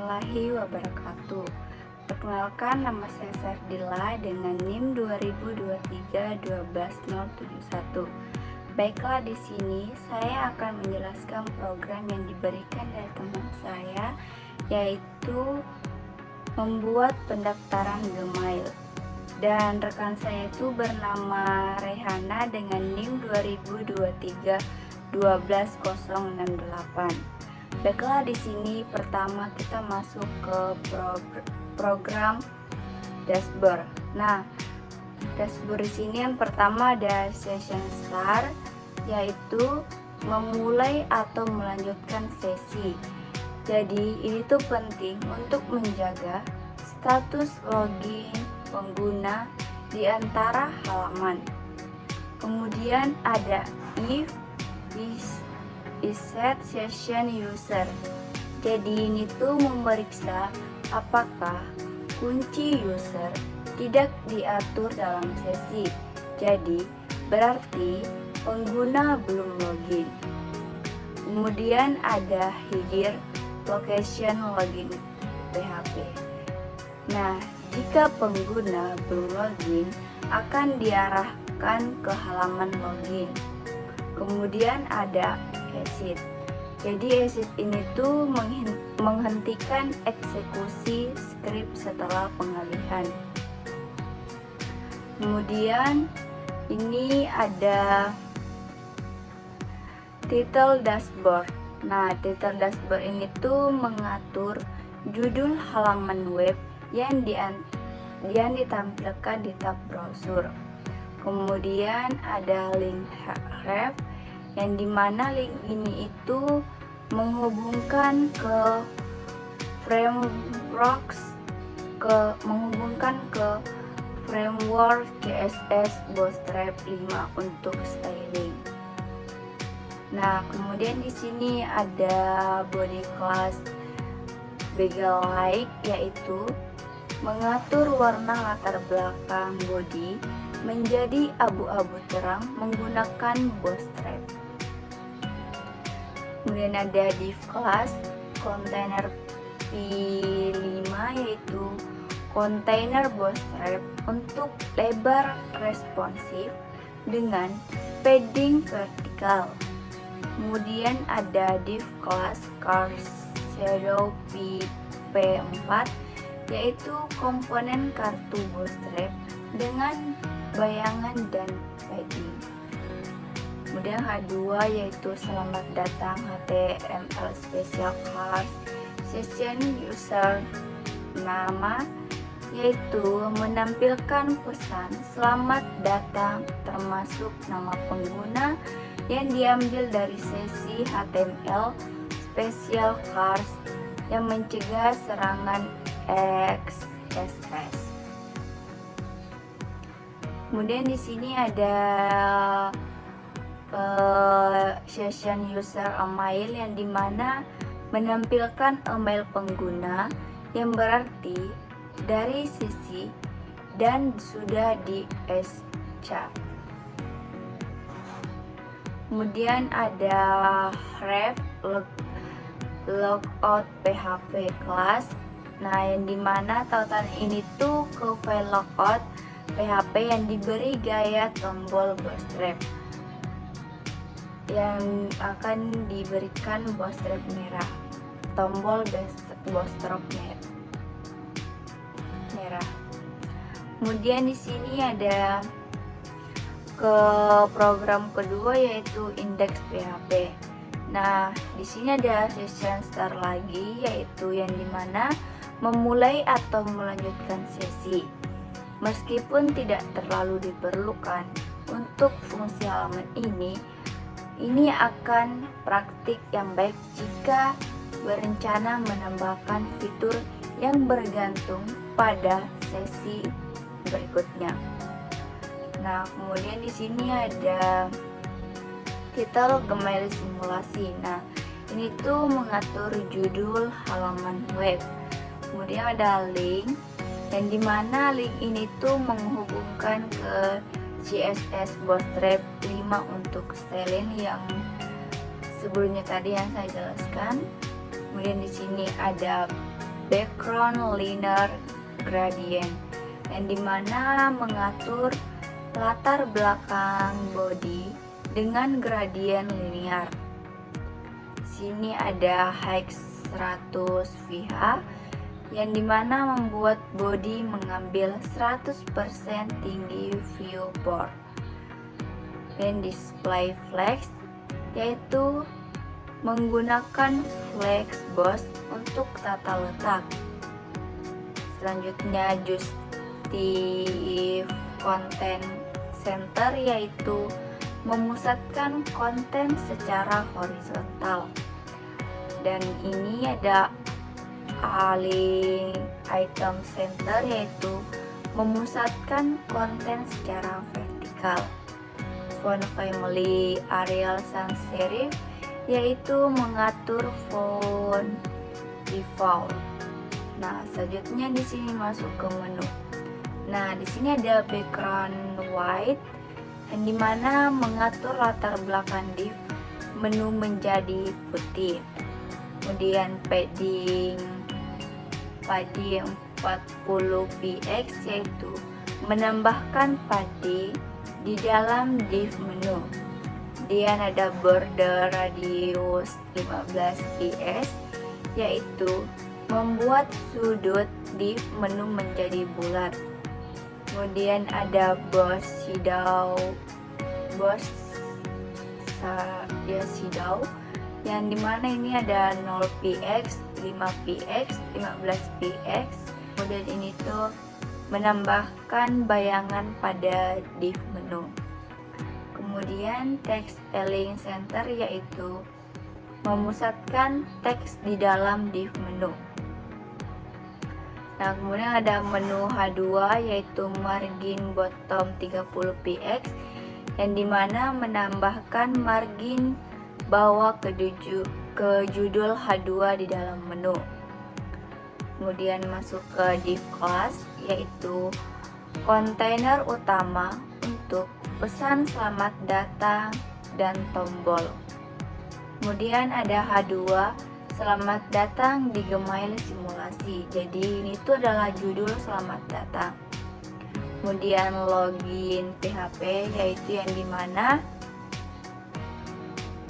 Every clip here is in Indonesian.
warahmatullahi wabarakatuh. Perkenalkan, nama saya Sardila dengan NIM 2023-12071. Baiklah, di sini saya akan menjelaskan program yang diberikan dari teman saya, yaitu membuat pendaftaran Gmail. Dan rekan saya itu bernama Rehana dengan NIM 2023-12068. Baiklah, di sini pertama kita masuk ke program dashboard. Nah, dashboard di sini yang pertama ada session start, yaitu memulai atau melanjutkan sesi. Jadi ini tuh penting untuk menjaga status login pengguna di antara halaman. Kemudian ada if is set session user. Jadi ini tuh memeriksa apakah kunci user tidak diatur dalam sesi. Jadi berarti pengguna belum login. Kemudian ada header location login PHP. Nah, jika pengguna belum login akan diarahkan ke halaman login. Kemudian ada exit. Jadi exit ini tuh menghentikan eksekusi script setelah pengalihan. Kemudian ini ada title dashboard. Nah, title dashboard ini tuh mengatur judul halaman web yang ditampilkan di tab browser. Kemudian ada link href, yang dimana link ini itu menghubungkan ke framework CSS Bootstrap 5 untuk styling. Nah, kemudian di sini ada body class Beagle Light, yaitu mengatur warna latar belakang body menjadi abu-abu terang menggunakan Bootstrap. Kemudian ada div class container P5, yaitu container Bootstrap untuk lebar responsif dengan padding vertikal. Kemudian ada div class car shadow P4, yaitu komponen kartu Bootstrap dengan bayangan dan padding. Kemudian H2 yaitu selamat datang HTML special class session user. Nama yaitu menampilkan pesan selamat datang termasuk nama pengguna yang diambil dari sesi HTML special class yang mencegah serangan XSS. Kemudian di sini ada session user email, yang dimana menampilkan email pengguna yang berarti dari sisi dan sudah di SCHA. Kemudian ada ref logout PHP class. Nah, yang dimana tautan ini tuh ke file logout PHP yang diberi gaya tombol Bootstrap, yang akan diberikan Bootstrap merah, tombol Bootstrap merah. Kemudian di sini ada ke program kedua, yaitu index PHP. Nah, di sini ada session start lagi, yaitu yang dimana memulai atau melanjutkan sesi. Meskipun tidak terlalu diperlukan untuk fungsi halaman ini akan praktik yang baik jika berencana menambahkan fitur yang bergantung pada sesi berikutnya. Nah, kemudian di sini ada title Gmail simulasi. Nah, ini tuh mengatur judul halaman web. Kemudian ada link, yang dimana link ini tuh menghubungkan ke CSS Bootstrap 5 untuk styling yang sebelumnya tadi yang saya jelaskan. Kemudian di sini ada background linear gradient, yang dimana mengatur latar belakang body dengan gradien linear. Sini ada height 100 VH, yang dimana membuat body mengambil 100% tinggi viewport. Dan display flex, yaitu menggunakan flex box untuk tata letak. Selanjutnya justive content center, yaitu memusatkan konten secara horizontal. Dan ini ada align item center, yaitu memusatkan konten secara vertikal. Font family Arial sans serif, yaitu mengatur font default. Nah, selanjutnya di sini masuk ke menu. Nah, di sini ada background white, yang dimana mengatur latar belakang div menu menjadi putih. Kemudian padding 40px, yaitu menambahkan padding di dalam div menu. Kemudian ada border radius 15px, yaitu membuat sudut div menu menjadi bulat. Kemudian ada shadow, yang dimana ini ada 0px, 5px, 15px. Kemudian ini tuh menambahkan bayangan pada div menu. Kemudian text align center, yaitu memusatkan teks di dalam div menu. Nah, kemudian ada menu H2, yaitu margin bottom 30px, yang dimana menambahkan margin bawah ke judul H2 di dalam menu. Kemudian masuk ke div class, yaitu kontainer utama untuk pesan selamat datang dan tombol. Kemudian ada H2, selamat datang di Gmail simulasi. Jadi ini tuh adalah judul selamat datang. Kemudian login PHP, yaitu yang dimana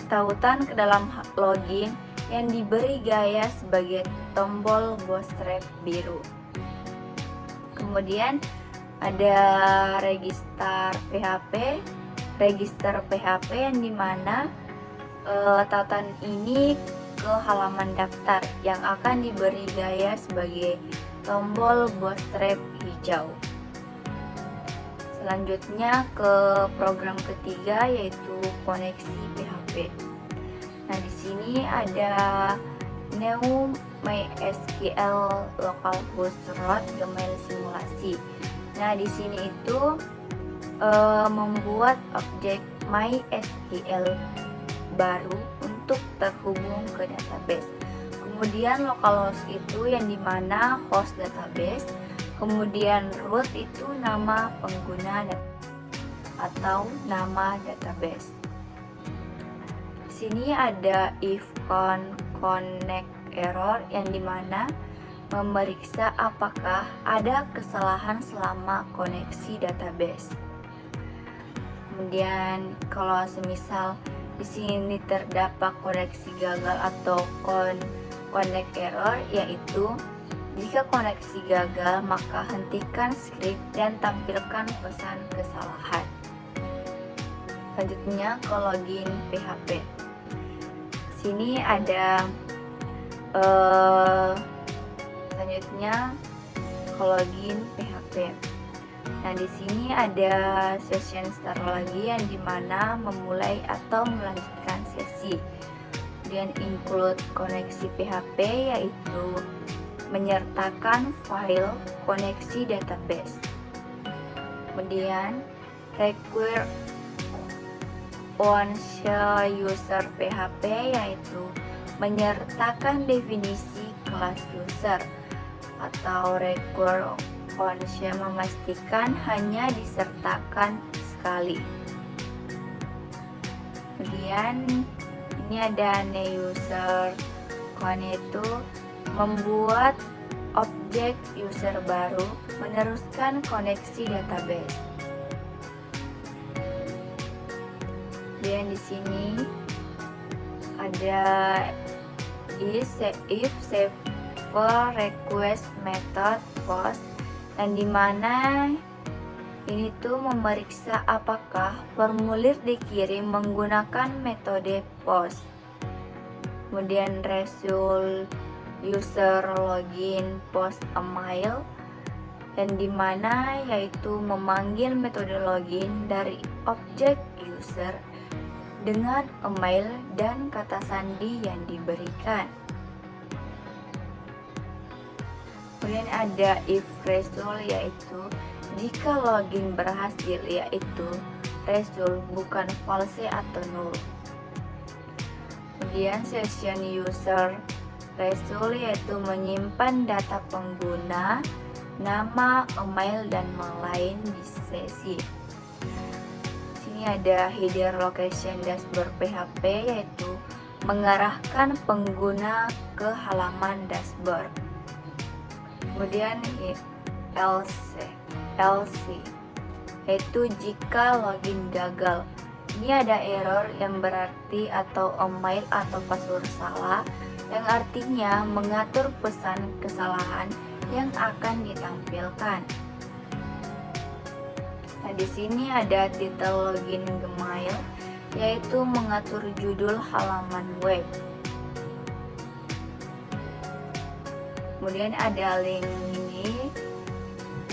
tautan ke dalam login yang diberi gaya sebagai tombol bootstrap biru. Kemudian ada register PHP yang dimana tautan ini ke halaman daftar yang akan diberi gaya sebagai tombol bootstrap hijau. Selanjutnya ke program ketiga, yaitu koneksi PHP. Nah, di sini ada new MySQL localhost root Gmail simulasi. Nah, di sini itu membuat objek MySQL baru untuk terhubung ke database. Kemudian localhost itu yang dimana host database. Kemudian root itu nama pengguna atau nama database. Sini ada if connect error, yang dimana memeriksa apakah ada kesalahan selama koneksi database. Kemudian kalau semisal di sini terdapat koneksi gagal atau connect error, yaitu jika koneksi gagal, maka hentikan script dan tampilkan pesan kesalahan. Selanjutnya ke login PHP. Sini ada selanjutnya ke login PHP. Nah, di sini ada session start lagi, yang dimana memulai atau melanjutkan sesi. Kemudian include koneksi PHP, yaitu menyertakan file koneksi database. Kemudian require onshare user PHP, yaitu menyertakan definisi kelas user, atau require onshare memastikan hanya disertakan sekali. Kemudian ini ada new user, itu membuat objek user baru meneruskan koneksi database. Dan di sini ada if server request method post, dan dimana ini tuh memeriksa apakah formulir dikirim menggunakan metode post. Kemudian result user login post email, dan dimana yaitu memanggil metode login dari objek user dengan email dan kata sandi yang diberikan. Kemudian ada if result, yaitu jika login berhasil, yaitu result bukan false atau null. Kemudian session user result, yaitu menyimpan data pengguna, nama, email, dan lain di sesi. Sini ada header location dashboard PHP, yaitu mengarahkan pengguna ke halaman dashboard. Kemudian LC, yaitu jika login gagal. Ini ada error yang berarti atau email atau password salah, yang artinya mengatur pesan kesalahan yang akan ditampilkan. Nah, di sini ada title login Gmail, yaitu mengatur judul halaman web. Kemudian ada link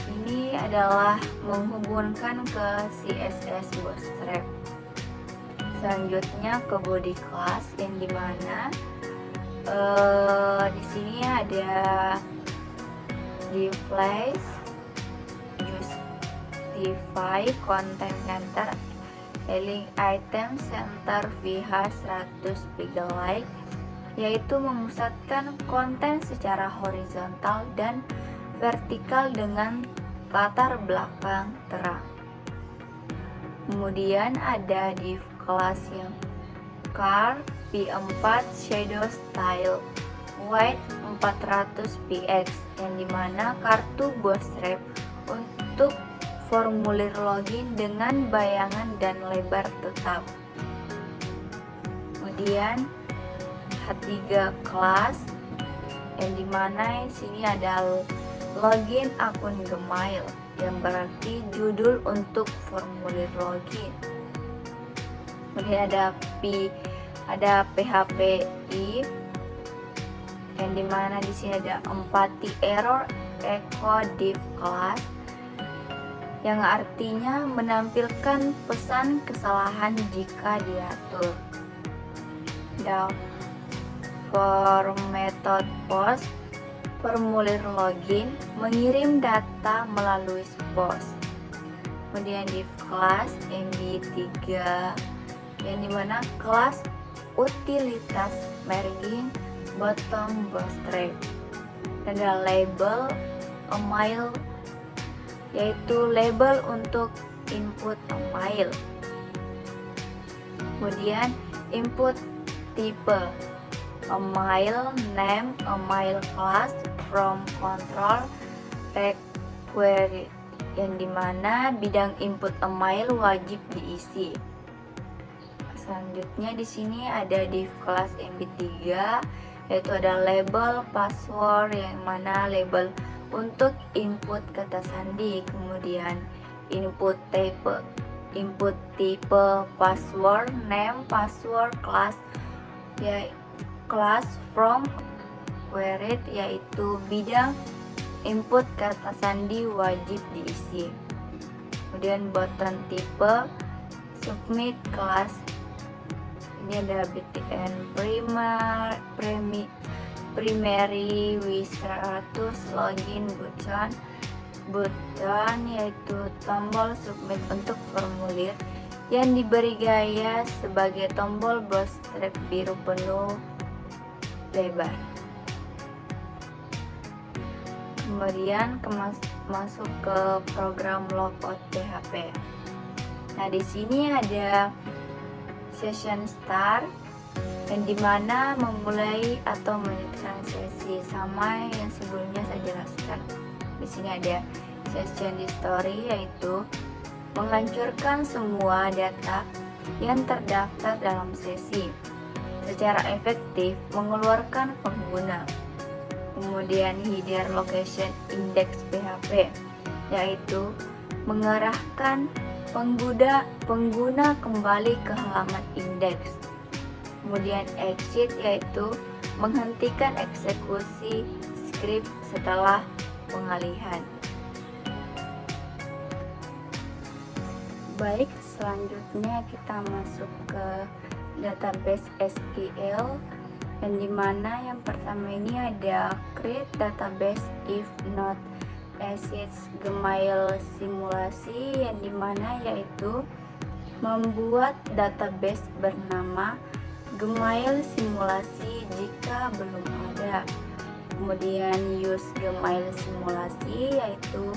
ini adalah menghubungkan ke CSS Bootstrap. Selanjutnya ke body class, yang dimana di sini ada displays, justify, content center, link item center VH 100 pixel, yaitu memusatkan konten secara horizontal dan vertikal dengan latar belakang terang. Kemudian ada div class yang car P4 shadow style white 400 px, yang dimana kartu Bootstrap untuk formulir login dengan bayangan dan lebar tetap. Kemudian H3 class, yang dimana sini ada login akun Gmail, yang berarti judul untuk formulir login. Kemudian ada PHP if, yang dimana di sini ada empathy error echo div class, yang artinya menampilkan pesan kesalahan jika diatur. For method post, formulir login mengirim data melalui post. Kemudian div class MB3, yang dimana kelas utilitas merging bottom Bootstrap. Dan ada label email, yaitu label untuk input email. Kemudian input tipe email name, email class, from control required, yang dimana bidang input email wajib diisi. Selanjutnya di sini ada div class MB3, yaitu ada label password, yang mana label untuk input kata sandi. Kemudian input tipe password name, password class, class from queried, yaitu bidang input kata sandi wajib diisi. Kemudian button tipe submit class, ini ada btn primary W100 login button, yaitu tombol submit untuk formulir yang diberi gaya sebagai tombol Bootstrap biru penuh lebar. Kemudian masuk ke program logout PHP. Nah, di sini ada session start, yang dimana memulai atau melanjutkan sesi sama yang sebelumnya saya jelaskan. Di sini ada session history, yaitu menghancurkan semua data yang terdaftar dalam sesi secara efektif mengeluarkan pengguna. Kemudian header location index PHP, yaitu mengarahkan pengguna kembali ke halaman indeks. Kemudian exit, yaitu menghentikan eksekusi script setelah pengalihan. Baik, selanjutnya kita masuk ke database SQL, yang dimana yang pertama ini ada create database if not assets Gmail simulasi, yang dimana yaitu membuat database bernama Gmail simulasi jika belum ada. Kemudian use Gmail simulasi, yaitu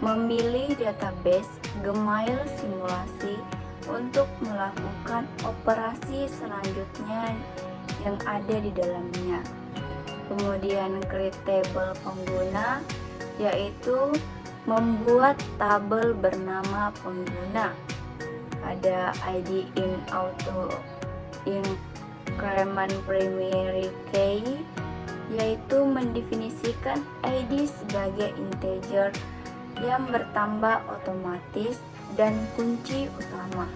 memilih database Gmail simulasi untuk melakukan operasi selanjutnya yang ada di dalamnya. Kemudian create table pengguna, yaitu membuat tabel bernama pengguna. Ada ID in auto increment primary key, yaitu mendefinisikan ID sebagai integer yang bertambah otomatis dan kunci utama.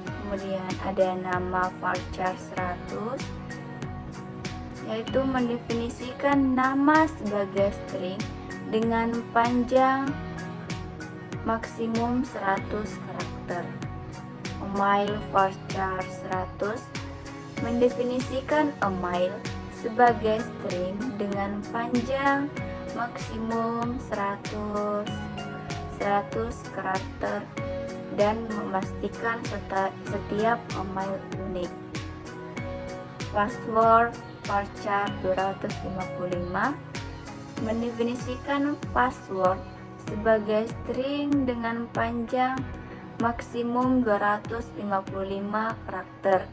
Kemudian ada nama varchar 100, yaitu mendefinisikan nama sebagai string dengan panjang maksimum 100 karakter. Email varchar 100 mendefinisikan email sebagai string dengan panjang maksimum 100 karakter dan memastikan setiap email unik. Password varchar 255 mendefinisikan password sebagai string dengan panjang maksimum 255 karakter.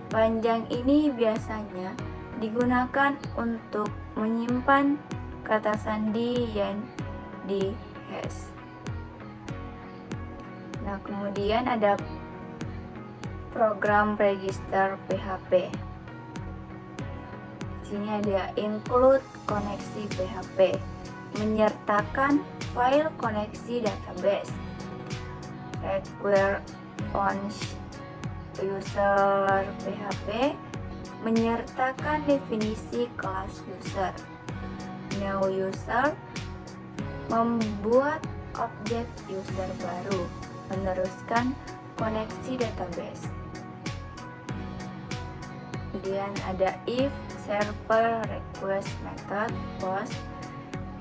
Panjang ini biasanya digunakan untuk menyimpan kata sandi yang di hash. Nah, kemudian ada program register PHP. Di sini ada include koneksi PHP, menyertakan file koneksi database. Require on user PHP, menyertakan definisi kelas user. New user, membuat objek user baru, meneruskan koneksi database. Kemudian ada if server request method post,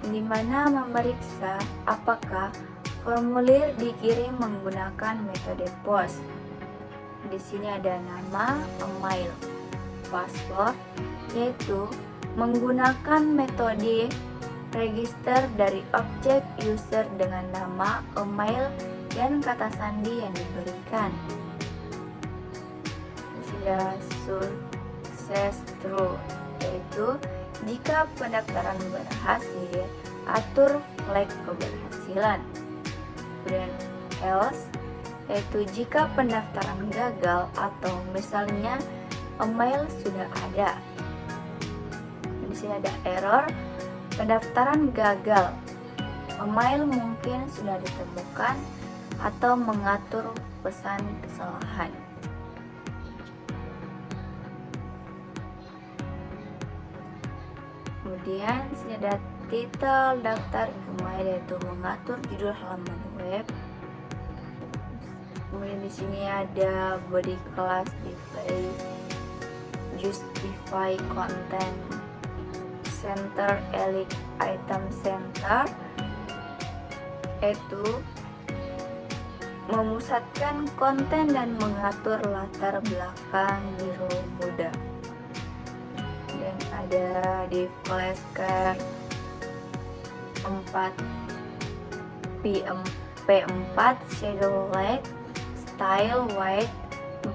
di mana memeriksa apakah formulir dikirim menggunakan metode post. Di sini ada nama, email, password, yaitu menggunakan metode register dari objek user dengan nama, email, dan kata sandi yang diberikan. Sudah success true, yaitu jika pendaftaran berhasil, atur flag keberhasilan. Kemudian else, yaitu jika pendaftaran gagal atau misalnya email sudah ada. Di sini ada error, pendaftaran gagal, email mungkin sudah ditemukan atau mengatur pesan kesalahan. Kemudian sini ada title daftar Gmail, yaitu mengatur judul halaman web. Kemudian di sini ada body class display, justify content center, elite item center, yaitu memusatkan konten dan mengatur latar belakang biru muda. Dan ada div class char 4 P4 shadow light style white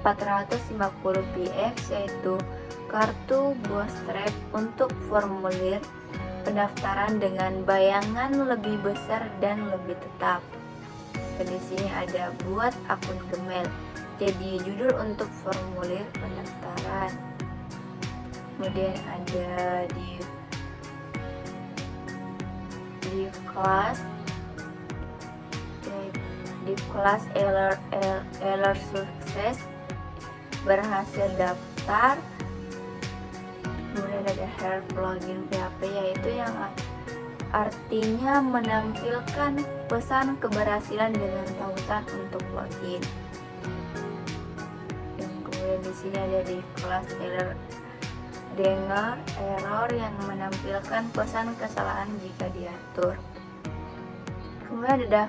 450px, yaitu kartu bootstrap untuk formulir pendaftaran dengan bayangan lebih besar dan lebih tetap. Dan di sini ada buat akun Gmail, jadi judul untuk formulir pendaftaran. Kemudian ada di kelas alert sukses berhasil daftar. Kemudian ada help login PHP, yaitu yang artinya menampilkan pesan keberhasilan dengan tautan untuk login. Dan kemudian di sini ada di kelas dengar error yang menampilkan pesan kesalahan jika diatur. Kemudian ada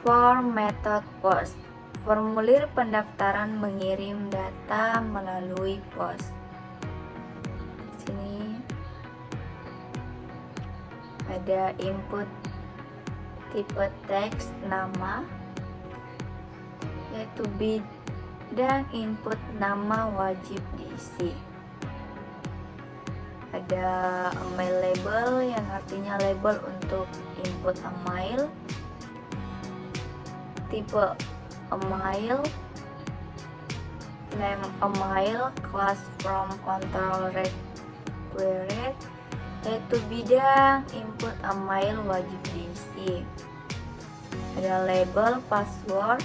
form method post, formulir pendaftaran mengirim data melalui pos. Di sini ada input tipe teks nama, yaitu bidang input nama wajib diisi. Ada email label yang artinya label untuk input email, tipe email, name email, class from control required, yaitu bidang input email wajib diisi. Ada label password,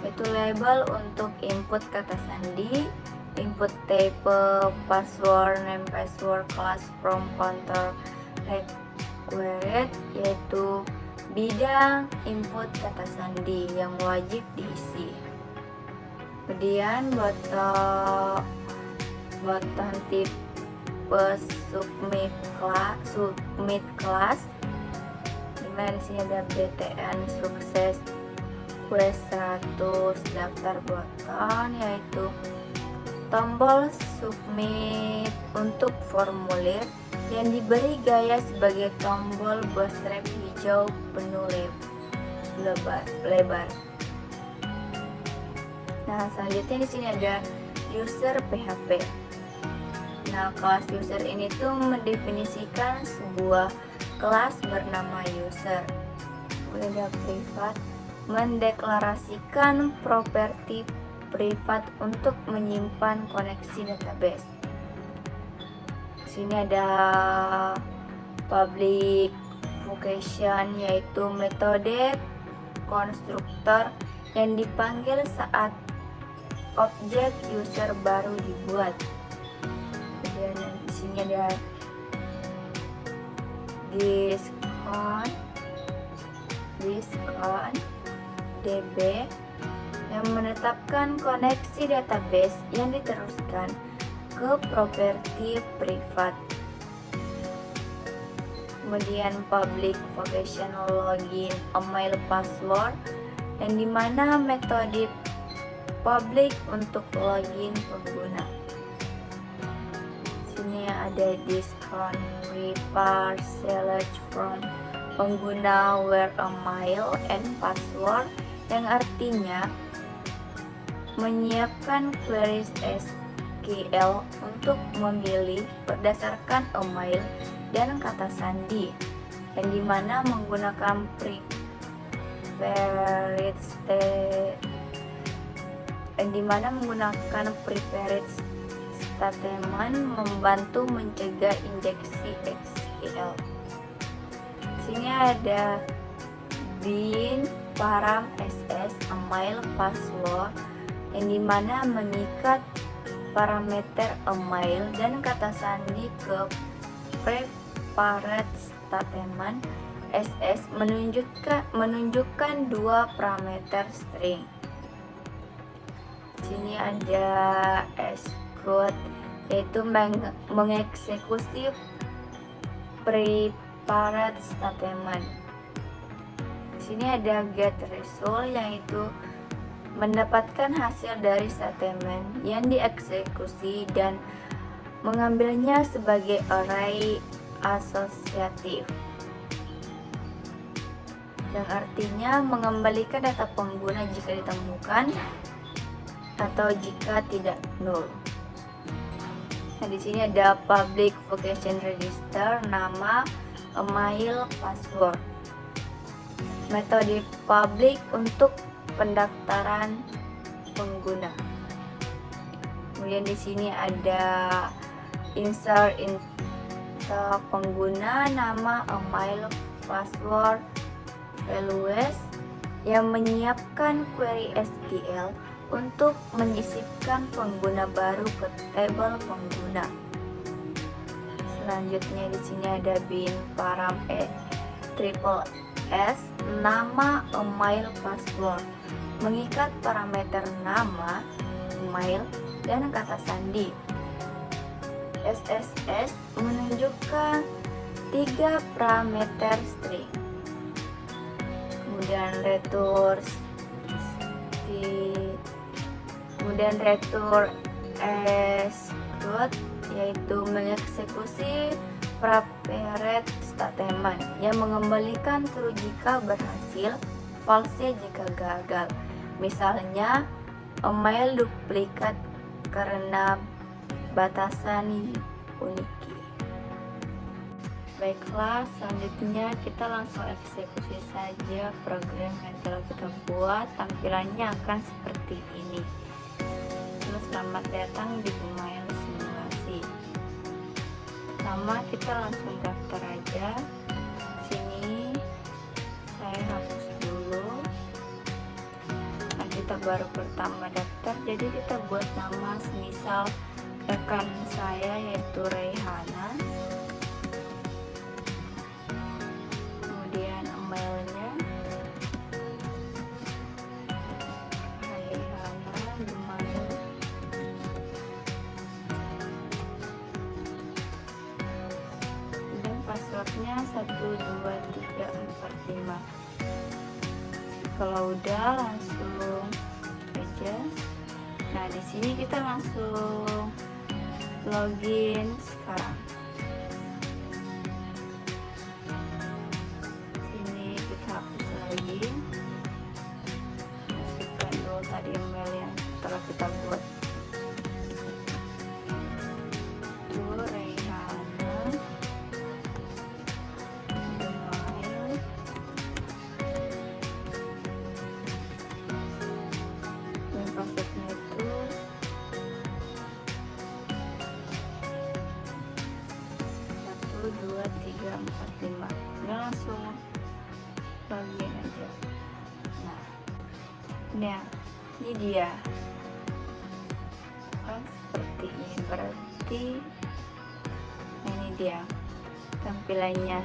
yaitu label untuk input kata sandi, input type password, name password, class from control required, yaitu bidang input kata sandi yang wajib diisi. Kemudian button tipe submit class, dimana di sini ada BTN sukses quest 100 daftar button, yaitu tombol submit untuk formulir yang diberi gaya sebagai tombol bootstrap hijau penuh lebar. Nah, selanjutnya di sini ada user PHP. Nah, kelas user ini tuh mendefinisikan sebuah kelas bernama user. Kemudian ada privat, mendeklarasikan properti privat untuk menyimpan koneksi database. Sini ada public function, yaitu metode konstruktor yang dipanggil saat objek user baru dibuat. Kemudian di sini ada diskon DB yang menetapkan koneksi database yang diteruskan ke properti privat. Kemudian public function login email password, yang dimana metode public untuk login pengguna. Sini ada diskon prepare select from pengguna where email and password, yang artinya menyiapkan queries SQL untuk memilih berdasarkan email dan kata sandi, yang dimana menggunakan prepared statement membantu mencegah injeksi SQL. Sini ada bin param SS email password, yang dimana mengikat parameter email dan kata sandi ke prepared statement SS menunjukkan dua parameter string. Sini ada execute, yaitu mengeksekusi prepared statement. Sini ada get result, yaitu mendapatkan hasil dari statement yang dieksekusi dan mengambilnya sebagai array asosiatif, yang artinya mengembalikan data pengguna jika ditemukan atau jika tidak null. Nah, di sini ada public vocation register, nama, email, password. Metode public untuk pendaftaran pengguna. Kemudian di sini ada insert info pengguna, nama, email, password, values, yang menyiapkan query SQL untuk menyisipkan pengguna baru ke tabel pengguna. Selanjutnya di sini ada bin param triple S, nama, email, password, mengikat parameter nama, email, dan kata sandi. SSS menunjukkan 3 parameter string. Kemudian return execute, yaitu mengeksekusi prepared statement yang mengembalikan true jika berhasil, false jika gagal. Misalnya email duplikat karena batasan uniki. Baiklah, selanjutnya kita langsung eksekusi saja program yang telah kita buat. Tampilannya akan seperti ini. Selamat datang di Gmail simulasi. Pertama kita langsung daftar aja. Sini saya hapus dulu. Nah, kita baru pertama daftar, jadi kita buat nama semisal rekan saya yaitu Reihana. Kemudian emailnya Reihana Gmail. Dan passwordnya 12345. Kalau udah langsung aja. Nah, di sini kita langsung login sekarang. Sini kita hapus lagi. Masukkan dulu tadi email yang telah kita buat. Itu Reihana email. Dan passwordnya itu 12345. Ini langsung login aja. Nah, ini dia kan seperti ini. Berarti ini dia tampilannya.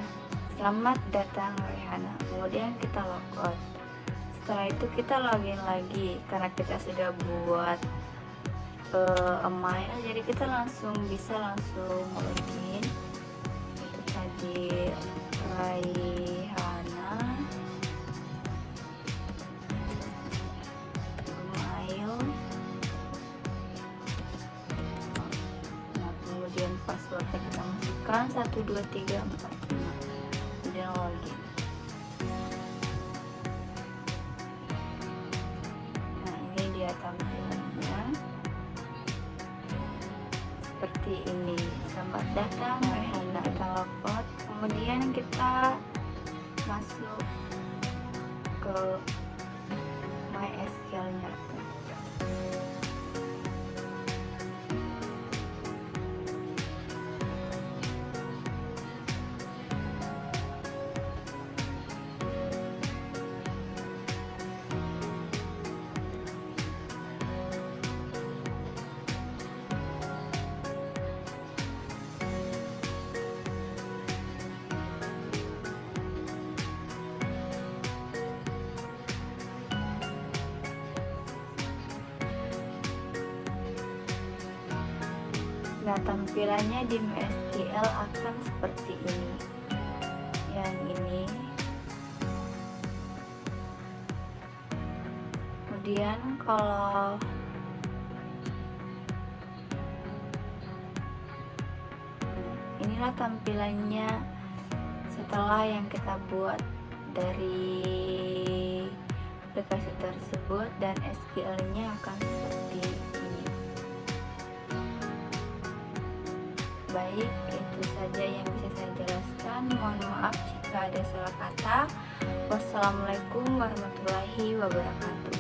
Selamat datang Reihana. Kemudian kita logout. Setelah itu kita login lagi karena kita sudah buat email, jadi kita bisa langsung login. Itu tadi Reihana email. Nah, kemudian passwordnya kita masukkan 12345. Kemudian login. Nah, ini dia tampilannya seperti ini. Selamat datang Reihana. Kita logout. Kemudian kita masuk ke MySQL-nya. Nah, tampilannya di MySQL akan seperti ini. Yang ini. Kemudian kalau inilah tampilannya setelah yang kita buat dari aplikasi tersebut, dan SQL-nya akan seperti baik, itu saja yang bisa saya jelaskan. Mohon maaf jika ada salah kata. Wassalamualaikum warahmatullahi wabarakatuh.